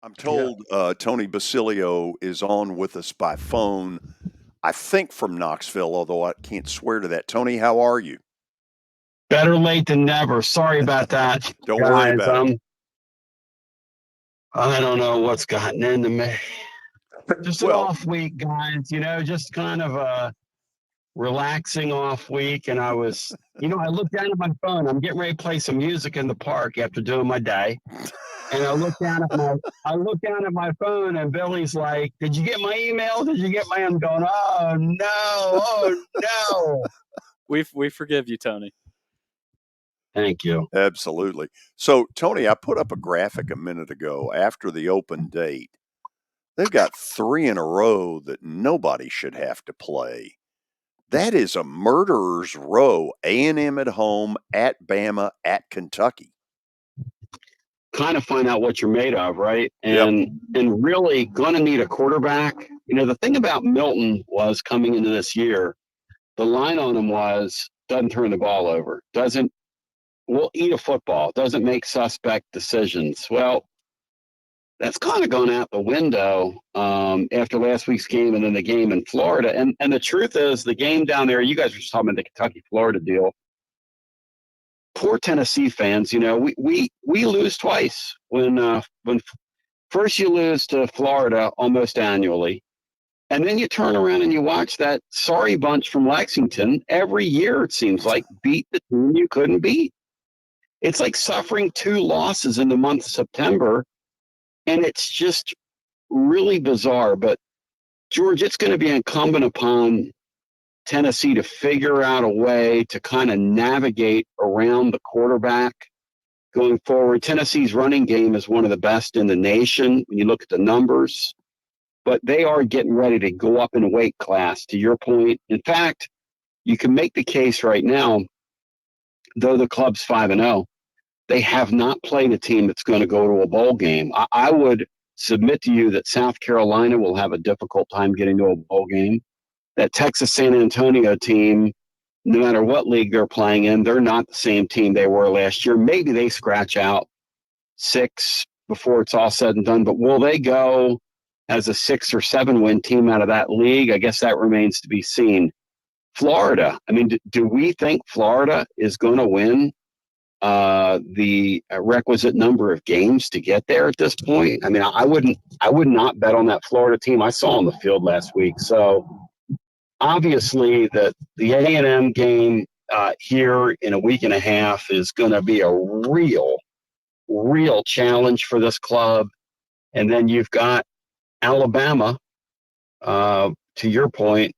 I'm Yeah. told Tony Basilio is on with us by phone, I think from Knoxville, although I can't swear to that. Tony, how are you? Better late than never. Sorry about that, Don't worry guys. about it. I don't know what's gotten into me. Just an Well, off week, guys. Just kind of a relaxing off week. And I looked down at my phone. I'm getting ready to play some music in the park after doing my day. And I look down at my phone, and Billy's like, "Did you get my email? Did you get my?" I'm going, "Oh no, oh no." We forgive you, Tony. Thank you. absolutely. So, Tony, I put up a graphic a minute ago after the open date. They've got three in a row that nobody should have to play. That is a murderer's row. A&M at home, at Bama, at Kentucky. Kind of find out what you're made of, right? Yep. And really gonna need a quarterback. The thing about Milton was coming into this year, the line on him was doesn't turn the ball over, doesn't will eat a football, doesn't make suspect decisions. Well, that's kind of gone out the window after last week's game and then the game in Florida. And the truth is, the game down there, you guys were just talking about the Kentucky Florida deal. Poor Tennessee fans, we lose twice when first you lose to Florida almost annually, and then you turn around and you watch that sorry bunch from Lexington every year. It seems like beat the team you couldn't beat. It's like suffering two losses in the month of September, and it's just really bizarre. But George, it's going to be incumbent upon Tennessee to figure out a way to kind of navigate around the quarterback going forward. Tennessee's running game is one of the best in the nation when you look at the numbers, but they are getting ready to go up in weight class, to your point. In fact, you can make the case right now, though the club's 5-0, they have not played a team that's going to go to a bowl game. I would submit to you that South Carolina will have a difficult time getting to a bowl game. That Texas San Antonio team, no matter what league they're playing in, they're not the same team they were last year. Maybe they scratch out 6 before it's all said and done, but will they go as a 6 or 7 win team out of that league? I guess that remains to be seen. Florida, I mean, do we think Florida is going to win the requisite number of games to get there at this point? I mean, I would not bet on that Florida team I saw on the field last week. So obviously, the A&M game here in a week and a half is going to be a real challenge for this club. And then you've got Alabama, to your point.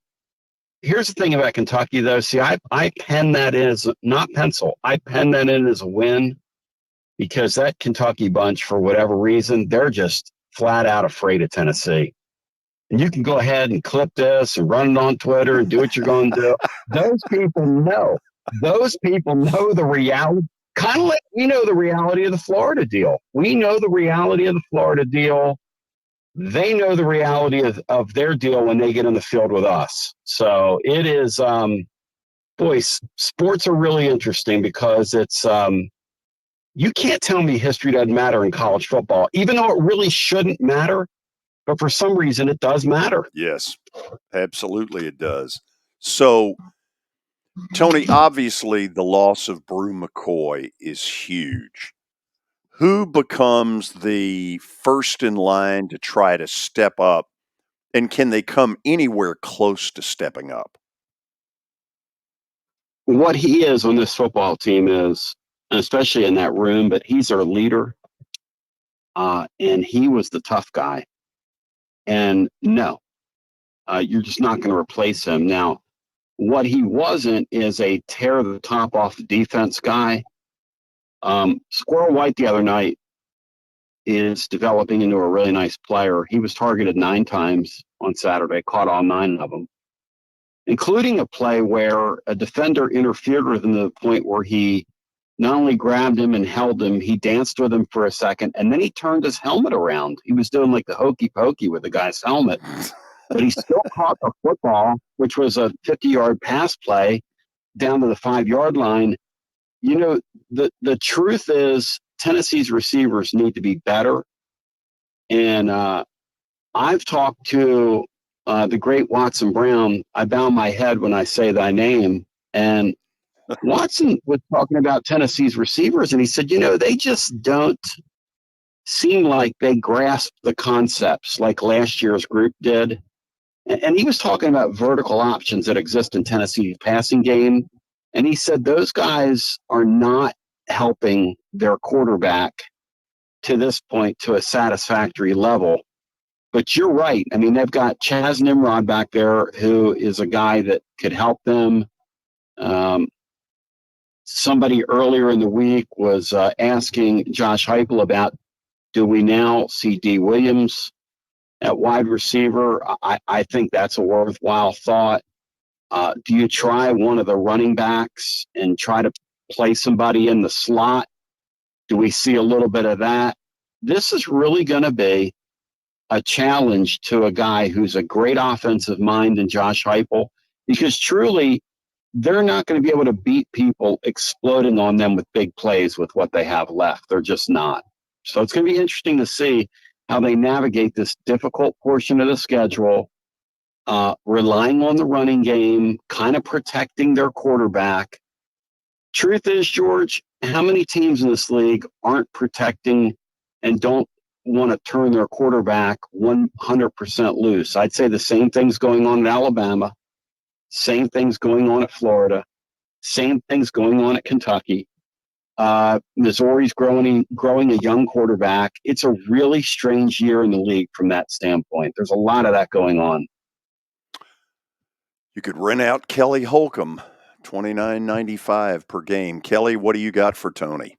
Here's the thing about Kentucky, though. See, I pen that in as not pencil. I pen that in as a win because that Kentucky bunch, for whatever reason, they're just flat out afraid of Tennessee. And you can go ahead and clip this and run it on Twitter and do what you're going to do. Those people know. Those people know the reality. Kind of like we know the reality of the Florida deal. We know the reality of the Florida deal. They know the reality of their deal when they get in the field with us. So it is, boys, sports are really interesting because it's, you can't tell me history doesn't matter in college football, even though it really shouldn't matter. But for some reason, it does matter. Yes, absolutely it does. So, Tony, obviously the loss of Brew McCoy is huge. Who becomes the first in line to try to step up, and can they come anywhere close to stepping up? What he is on this football team is, especially in that room, but he's our leader. And he was the tough guy. And no, you're just not going to replace him. Now, what he wasn't is a tear the top off the defense guy. Squirrel White the other night is developing into a really nice player. He was targeted 9 times on Saturday, caught all 9 of them, including a play where a defender interfered with him to the point where he not only grabbed him and held him, he danced with him for a second, and then he turned his helmet around. He was doing like the hokey pokey with the guy's helmet, but he still caught the football, which was a 50-yard pass play down to the 5-yard line. The truth is Tennessee's receivers need to be better. And I've talked to the great Watson Brown. I bow my head when I say thy name. And Watson was talking about Tennessee's receivers, and he said, they just don't seem like they grasp the concepts like last year's group did. And he was talking about vertical options that exist in Tennessee's passing game. And he said those guys are not helping their quarterback to this point to a satisfactory level. But you're right. I mean, they've got Chaz Nimrod back there, who is a guy that could help them. Somebody earlier in the week was asking Josh Heupel about, do we now see D. Williams at wide receiver? I think that's a worthwhile thought. Do you try one of the running backs and try to play somebody in the slot? Do we see a little bit of that? This is really going to be a challenge to a guy who's a great offensive mind in Josh Heupel, because truly they're not going to be able to beat people exploding on them with big plays with what they have left. They're just not. So it's going to be interesting to see how they navigate this difficult portion of the schedule, relying on the running game, kind of protecting their quarterback. Truth is, George, how many teams in this league aren't protecting and don't want to turn their quarterback 100% loose? I'd say the same thing's going on in Alabama, same thing's going on at Florida, same thing's going on at Kentucky. Missouri's growing a young quarterback. It's a really strange year in the league from that standpoint. There's a lot of that going on. You could rent out Kelly Holcomb, $29.95 per game. Kelly, what do you got for Tony?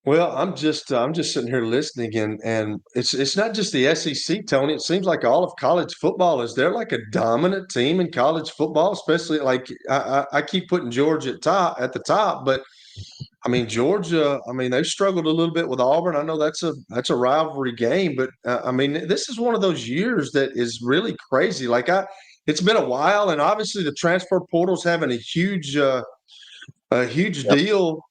Well, I'm just sitting here listening, and it's not just the SEC, Tony. It seems like all of college football is there like a dominant team in college football, especially like I keep putting Georgia at the top, but I mean Georgia. I mean they've struggled a little bit with Auburn. I know that's a rivalry game, but I mean this is one of those years that is really crazy. It's been a while, and obviously the transfer portal's having a huge Yep. deal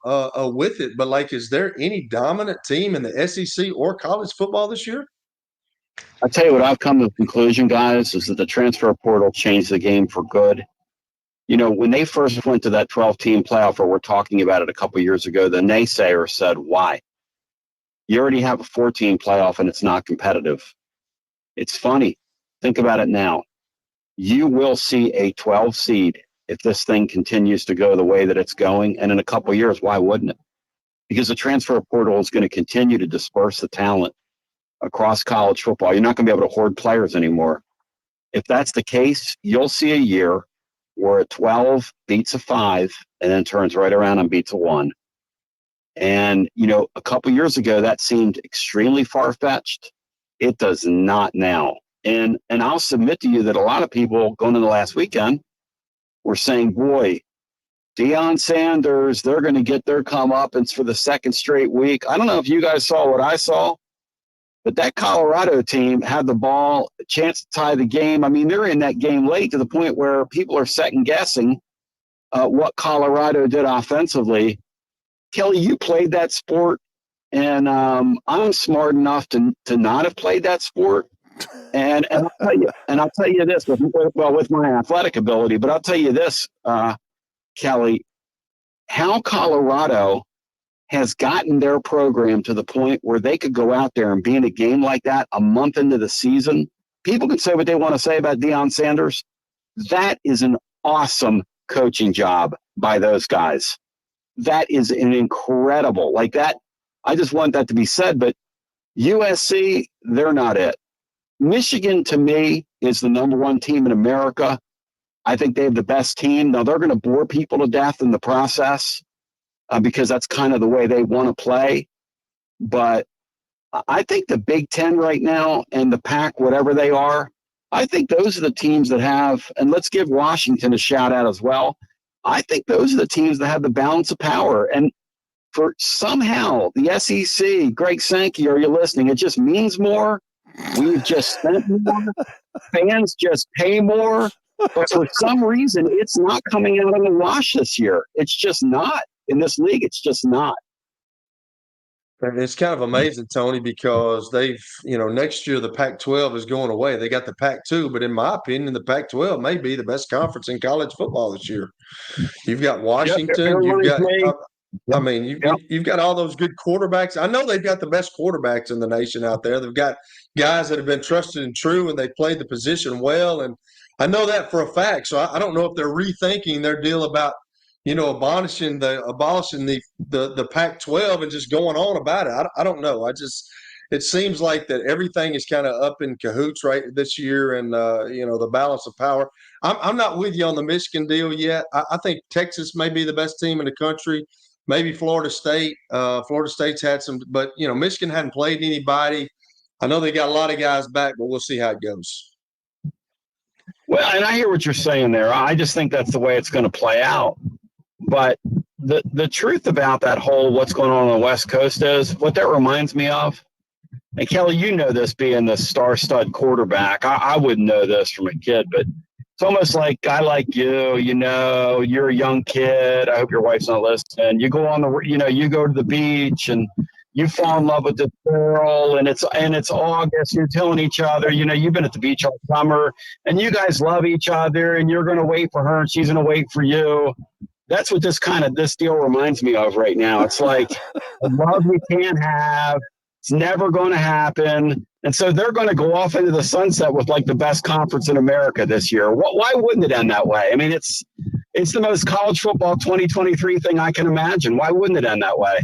with it. But like, is there any dominant team in the SEC or college football this year? I tell you what, I've come to the conclusion, guys, is that the transfer portal changed the game for good. When they first went to that 12-team playoff, or we're talking about it a couple years ago, the naysayer said, why? You already have a 14 playoff and it's not competitive. It's funny. Think about it now. You will see a 12 seed if this thing continues to go the way that it's going. And in a couple of years, why wouldn't it? Because the transfer portal is going to continue to disperse the talent across college football. You're not going to be able to hoard players anymore. If that's the case, you'll see a year where a 12 beats a 5 and then turns right around and beats a 1. And, a couple years ago, that seemed extremely far-fetched. It does not now. And I'll submit to you that a lot of people going into last weekend were saying, boy, Deion Sanders, they're going to get their comeuppance for the second straight week. I don't know if you guys saw what I saw, but that Colorado team had the ball, a chance to tie the game. I mean, they're in that game late to the point where people are second-guessing what Colorado did offensively. Kelly, you played that sport, and I'm smart enough to not have played that sport. And I'll tell you this with my athletic ability, but I'll tell you this, Kelly, how Colorado has gotten their program to the point where they could go out there and be in a game like that a month into the season. People can say what they want to say about Deion Sanders. That is an awesome coaching job by those guys. That is an incredible, like that. I just want that to be said, but USC, they're not it. Michigan, to me, is the number one team in America. I think they have the best team. Now, they're going to bore people to death in the process because that's kind of the way they want to play. But I think the Big Ten right now and the Pac, whatever they are, I think those are the teams that have, and let's give Washington a shout out as well. I think those are the teams that have the balance of power. And for somehow the SEC, Greg Sankey, are you listening? It just means more. We've just spent more. Fans just pay more. But for some reason, it's not coming out in the wash this year. It's just not. In this league, it's just not. And it's kind of amazing, Tony, because next year the Pac-12 is going away. They got the Pac-2, but in my opinion, the Pac-12 may be the best conference in college football this year. You've got Yep, it Washington. You've reminds got, me. I Yep, mean, yep. you've got all those good quarterbacks. I know they've got the best quarterbacks in the nation out there. They've got guys that have been trusted and true, and they played the position well. And I know that for a fact. So I don't know if they're rethinking their deal about abolishing the Pac-12 and just going on about it. I don't know. It seems like that everything is kind of up in cahoots right this year, and the balance of power. I'm not with you on the Michigan deal yet. I think Texas may be the best team in the country. Maybe Florida State. Florida State's had some, but Michigan hadn't played anybody. I know they got a lot of guys back, but we'll see how it goes. Well, and I hear what you're saying there. I just think that's the way it's going to play out. But the truth about that whole what's going on the West Coast is what that reminds me of. And Kelly, you know this being the star-stud quarterback. I wouldn't know this from a kid, but it's almost like I like you. You're a young kid. I hope your wife's not listening. You go you go to the beach and you fall in love with this girl, and it's August. You're telling each other, you've been at the beach all summer, and you guys love each other, and you're going to wait for her, and she's going to wait for you. That's what this deal reminds me of right now. It's like a love you can't have. It's never going to happen. And so they're going to go off into the sunset with like the best conference in America this year. Why wouldn't it end that way? I mean, it's the most college football 2023 thing I can imagine. Why wouldn't it end that way?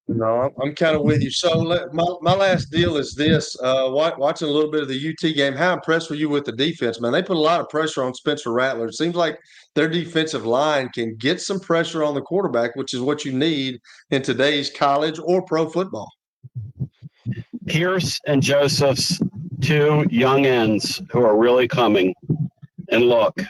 No, I'm kind of with you. So my last deal is this: watching a little bit of the UT game. How impressed were you with the defense, man? They put a lot of pressure on Spencer Rattler. It seems like their defensive line can get some pressure on the quarterback, which is what you need in today's college or pro football. Pierce and Joseph's two young ends who are really coming. And look,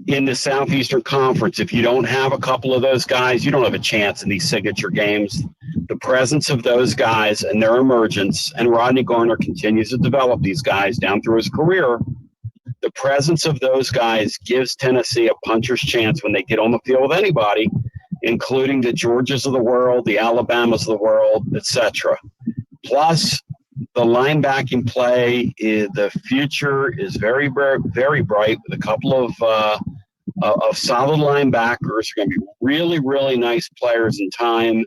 in the Southeastern Conference, if you don't have a couple of those guys, you don't have a chance in these signature games. The presence of those guys and their emergence, and Rodney Garner continues to develop these guys down through his career, the presence of those guys gives Tennessee a puncher's chance when they get on the field with anybody, including the Georgias of the world, the Alabamas of the world, etc. Plus, the linebacking play, the future is very, very, very bright with a couple of solid linebackers. Are going to be really, really nice players in time.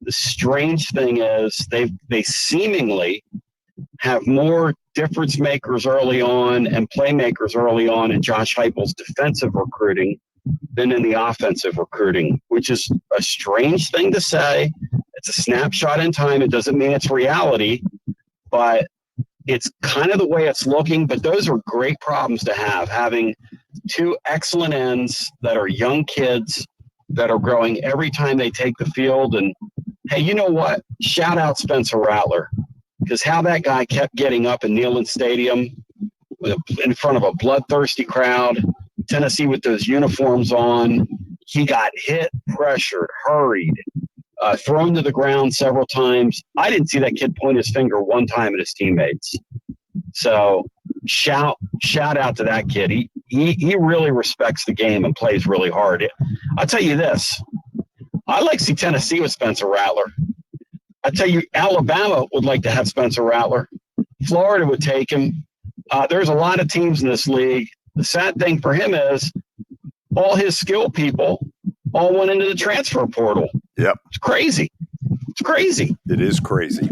The strange thing is they seemingly have more difference makers early on and playmakers early on in Josh Heupel's defensive recruiting than in the offensive recruiting, which is a strange thing to say. It's a snapshot in time. It doesn't mean it's reality, but it's kind of the way it's looking. But those are great problems to have, having two excellent ends that are young kids that are growing every time they take the field. And, hey, you know what? Shout out Spencer Rattler, because how that guy kept getting up in Neyland Stadium in front of a bloodthirsty crowd, Tennessee with those uniforms on, he got hit, pressured, hurried, thrown to the ground several times. I didn't see that kid point his finger one time at his teammates. So shout out to that kid. He really respects the game and plays really hard. I'll tell you this. I like to see Tennessee with Spencer Rattler. I tell you, Alabama would like to have Spencer Rattler. Florida would take him. There's a lot of teams in this league. The sad thing for him is all his skill people all went into the transfer portal. Yep. It's crazy. It's crazy. It is crazy.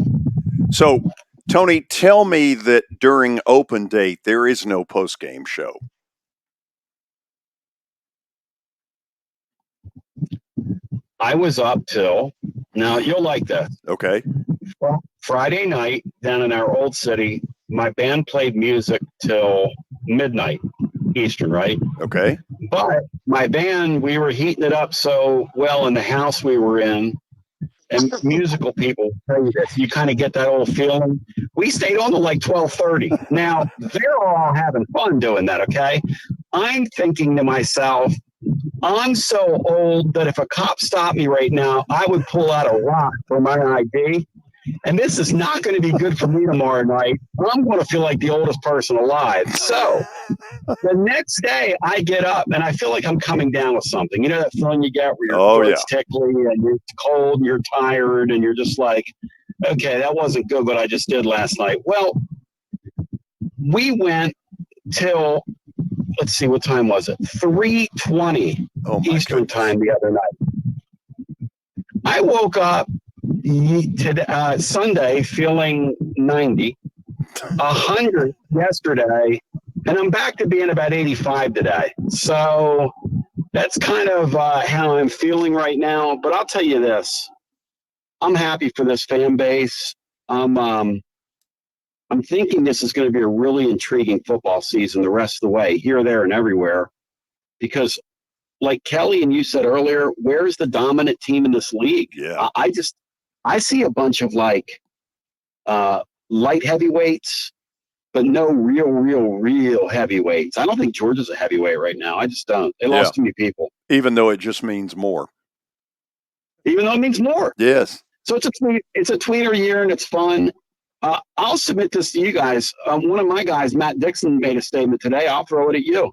So, Tony, tell me that during open date, there is no post-game show. I was up till, now you'll like this. Okay. Friday night down in our old city, my band played music till midnight Eastern, right? Okay. But my band, we were heating it up so well in the house we were in, and musical people tell you this, you kind of get that old feeling. We stayed on to like 12:30. Now, they're all having fun doing that, okay? I'm thinking to myself, I'm so old that if a cop stopped me right now, I would pull out a rock for my ID. and this is not going to be good for me tomorrow night. I'm going to feel like the oldest person alive. So the next day I get up and I feel like I'm coming down with something. You know that feeling you get where your throat's tickly and you're cold and you're tired and you're just like, okay, that wasn't good what I just did last night. Well, we went till, let's see, what time was it? 3:20 Eastern time the other night. I woke up Sunday feeling 90, 100 yesterday, and I'm back to being about 85 today. So that's kind of how I'm feeling right now. But I'll tell you this, I'm happy for this fan base. I'm thinking this is going to be a really intriguing football season the rest of the way, here, there, and everywhere. Because like Kelly and you said earlier, where's the dominant team in this league? Yeah. I see a bunch of like light heavyweights, but no real heavyweights. I don't think Georgia's a heavyweight right now. I just don't. They lost too many people. Even though it just means more. Even though it means more. Yes. So it's a tweener year and it's fun. I'll submit this to you guys. One of my guys, Matt Dixon, made a statement today. I'll throw it at you.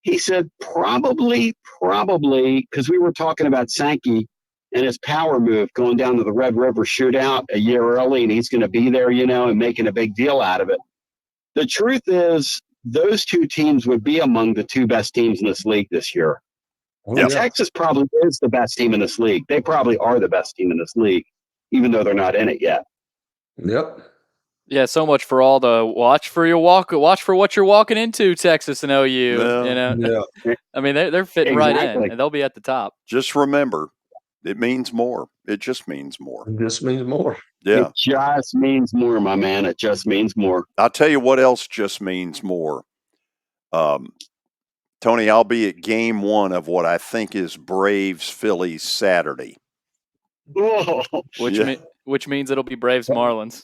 He said probably, because we were talking about Sankey and his power move going down to the Red River Shootout a year early, and he's going to be there, and making a big deal out of it. The truth is, those two teams would be among the two best teams in this league this year. Yep. Texas probably is the best team in this league. They probably are the best team in this league, even though they're not in it yet. Yep. Yeah, so much for all the watch for what you're walking into, Texas and OU. Yeah. I mean, they're fitting right in, and they'll be at the top. Just remember, it means more. It just means more. It just means more. Yeah. It just means more, my man. It just means more. I'll tell you what else just means more. Tony, I'll be at game 1 of what I think is Braves-Phillies Saturday. Whoa. Which means it'll be Braves-Marlins.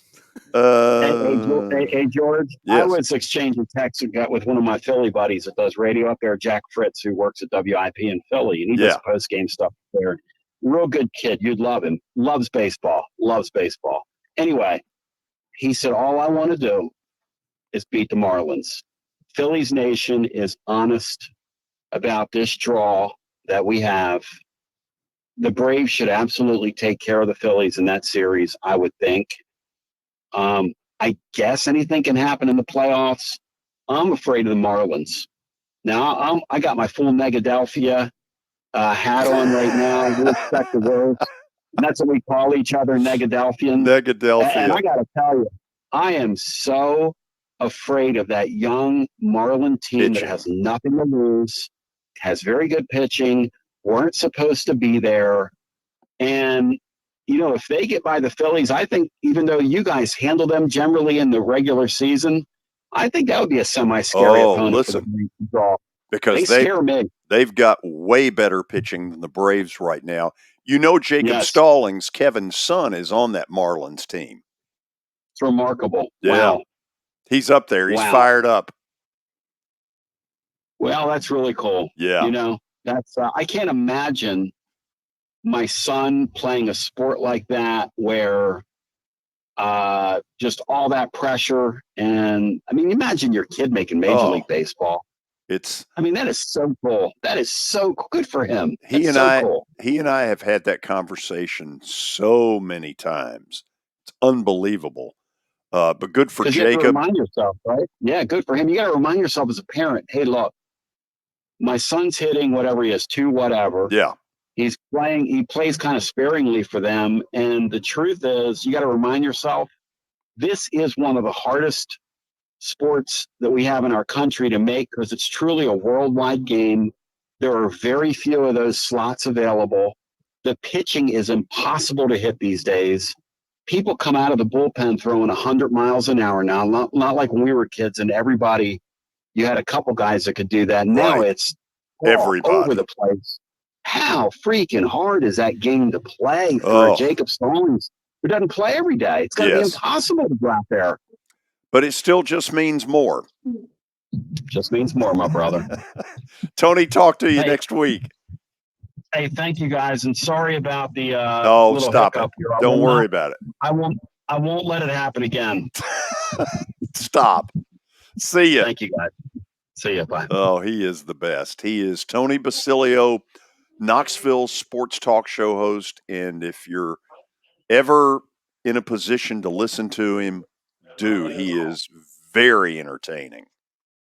Hey, George, yes. I was exchanging texts with one of my Philly buddies that does radio up there, Jack Fritz, who works at WIP in Philly, and he does post-game stuff there. Real good kid. You'd love him. Loves baseball. Anyway, he said, all I want to do is beat the Marlins. Phillies Nation is honest about this draw that we have. The Braves should absolutely take care of the Phillies in that series, I would think. I guess anything can happen in the playoffs. I'm afraid of the Marlins. Now, I got my full Negadelphia hat on right now. We expect the worst. And that's what we call each other, Negadelphians. Negadelphia. And I got to tell you, I am so afraid of that young Marlin team that has nothing to lose, has very good pitching, weren't supposed to be there. And, if they get by the Phillies, I think even though you guys handle them generally in the regular season, I think that would be a semi-scary opponent for the draw. Because they scare me. They've got way better pitching than the Braves right now. Jacob Stallings, Kevin's son, is on that Marlins team. It's remarkable. Yeah. Wow. He's up there. He's fired up. Well, that's really cool. Yeah. That's I can't imagine my son playing a sport like that where just all that pressure. And, imagine your kid making Major League Baseball. That is so cool. That is so good for him. He and I have had that conversation so many times. It's unbelievable. But good for Jacob. You have to remind yourself, right? Yeah, good for him. You got to remind yourself as a parent, hey, look, my son's hitting whatever he is, 2 whatever. Yeah. He plays kind of sparingly for them. And the truth is, you got to remind yourself, this is one of the hardest sports that we have in our country to make because it's truly a worldwide game. There are very few of those slots available. The pitching is impossible to hit these days. People come out of the bullpen throwing 100 miles an hour now, not like when we were kids and you had a couple guys that could do that. Now it's all over the place. How freaking hard is that game to play for Jacob Stallings, who doesn't play every day? It's going to be impossible to go out there. But it still just means more. Just means more, my brother. Tony, talk to you next week. Hey, thank you guys, and sorry about the stop it. Don't worry about it. I I won't let it happen again. Stop. See ya. Thank you, guys. See ya. Bye. Oh, he is the best. He is Tony Basilio, Knoxville sports talk show host. And if you're ever in a position to listen to him, he is very entertaining.